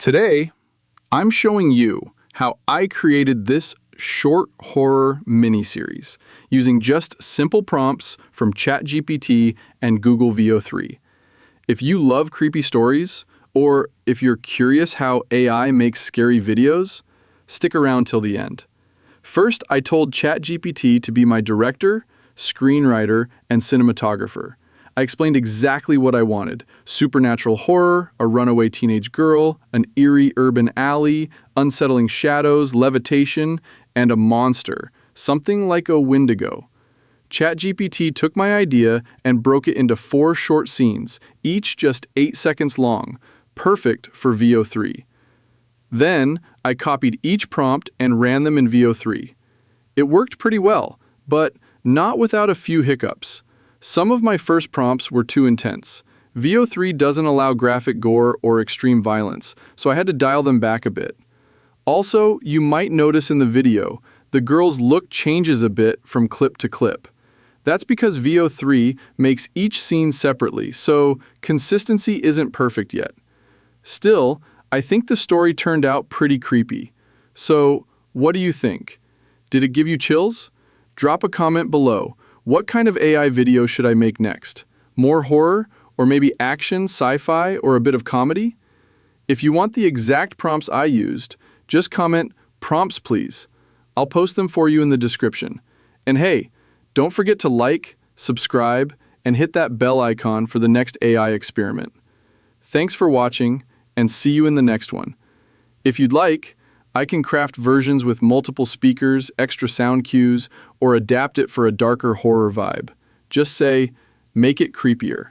Today, I'm showing you how I created this short horror miniseries using just simple prompts from ChatGPT and Google VEO. If you love creepy stories, or if you're curious how AI makes scary videos, stick around till the end. First, I told ChatGPT to be my director, screenwriter, and cinematographer. I explained exactly what I wanted: supernatural horror, a runaway teenage girl, an eerie urban alley, unsettling shadows, levitation, and a monster, something like a wendigo. ChatGPT took my idea and broke it into 4 short scenes, each just 8 seconds long, perfect for VEO3. Then, I copied each prompt and ran them in VEO3. It worked pretty well, but not without a few hiccups. Some of my first prompts were too intense. VEO3 doesn't allow graphic gore or extreme violence, so I had to dial them back a bit. Also, you might notice in the video, the girl's look changes a bit from clip to clip. That's because VEO3 makes each scene separately, so consistency isn't perfect yet. Still, I think the story turned out pretty creepy. So, what do you think? Did it give you chills? Drop a comment below. What kind of AI video should I make next? More horror? Or maybe action, sci-fi, or a bit of comedy? If you want the exact prompts I used, just comment, "Prompts please." I'll post them for you in the description. And hey, don't forget to like, subscribe, and hit that bell icon for the next AI experiment. Thanks for watching, and see you in the next one. If you'd like, I can craft versions with multiple speakers, extra sound cues, or adapt it for a darker horror vibe. Just say, "Make it creepier."